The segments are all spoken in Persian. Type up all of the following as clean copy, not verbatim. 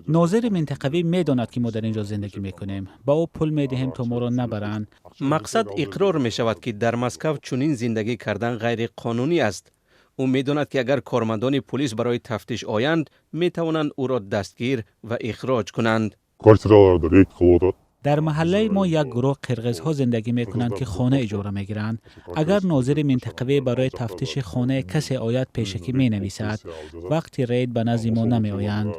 ناظر منطقوی میداند که ما در اینجا زندگی میکنیم. با او پول میدهیم تا ما را نبرند. مقصد اقرار می شود که در مسکو چنین زندگی کردن غیر قانونی است. او میداند که اگر کارمندان پلیس برای تفتیش آیند می توانند او را دستگیر و اخراج کنند. در محله ما یک گروه قرقیزها زندگی میکنند که خانه اجاره میگیرند. اگر ناظر منطقوی برای تفتیش خانه کسی آید پیشکی می نویسد. وقتی رید به نزد ما نمی آیند.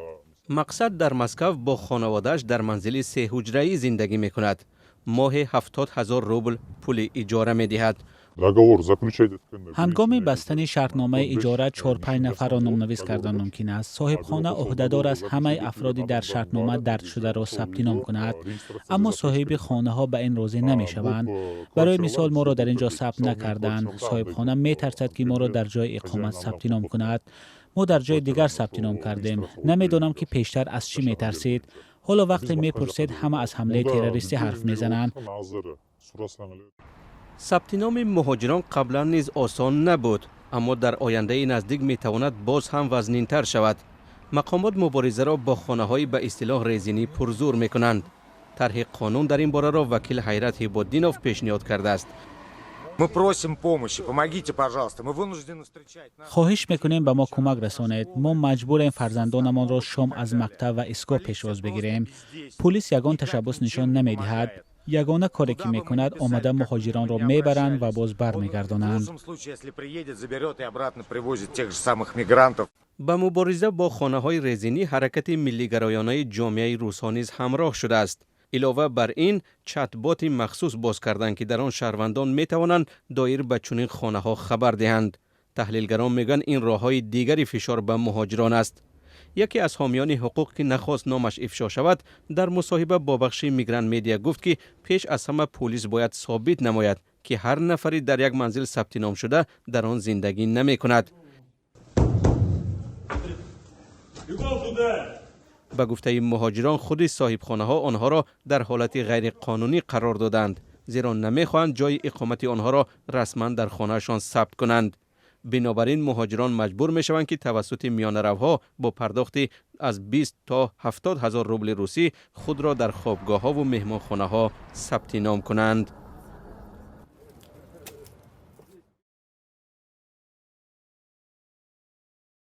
مقصد در مسکو با خانواده‌اش در منزل 3 حجره‌ای زندگی می کند. ماه 70,000 روبل پول اجاره می دهد. هنگام بستن شرطنامه اجاره 4-5 نفر را نامنویس کردن ممکن است. صاحب خانه عهدهدار از همه افرادی در شرطنامه درج شده را ثبت نام کند، اما صاحب خانه ها به این راضی نمی شوند. برای مثال ما را در اینجا ثبت نکردند. صاحب خانه می ترسد که ما را در جای اقامت ثبت نام کند. ما در جای دیگر ثبت نام کردیم. نمیدانم که پیشتر از چی می ترسید. حالا وقتی می پرسید همه از حمله تروریستی حرف می زنند. ثبت نام مهاجران قبلا نیز آسان نبود، اما در آینده نزدیک می تواند باز هم وزنین تر شود. مقامات مبارزه را با خانه های به اصطلاح ریزینی پرزور می کنند. طرح قانون در این باره را وکیل حیرت هیب‌الدینوف پیشنهاد کرده است. خواهش میکنیم به ما کمک رسانید. ما مجبوریم فرزندانمان را شام از مکتب و اسکول پیشواز بگیریم. پلیس یگان تشبس نشان نمیدهد. یگانه کاری که میکند آمده مهاجران را میبرند و باز برمیگردانند. به مبارزه با خانه های ریزینی حرکت ملی‌گرایانه جامعه روس‌ها نیز همراه شده است. علاوه بر این، چت‌بات مخصوص باز کردند که در آن شهروندان می توانند دایر به چنین خانه ها خبر دهند. تحلیلگران میگن این راه‌های دیگری فشار به مهاجران است. یکی از حامیان حقوق که نخواست نامش افشا شود در مصاحبه با بخش میگران میدیا گفت که پیش از همه پلیس باید ثابت نماید که هر نفری در یک منزل ثبت نام شده در آن زندگی نمی کند. به گفته مهاجران خود صاحب خانه ها آنها را در حالت غیر قانونی قرار دادند، زیرا نمیخواهند جای اقامت آنها را رسما در خانهشان ثبت کنند. بنابراین مهاجران مجبور می شوند که توسط میانه روها با پرداخت از 20 تا 70,000 روبل روسی خود را در خوابگاه ها و مهمان خانه ها ثبت نام کنند.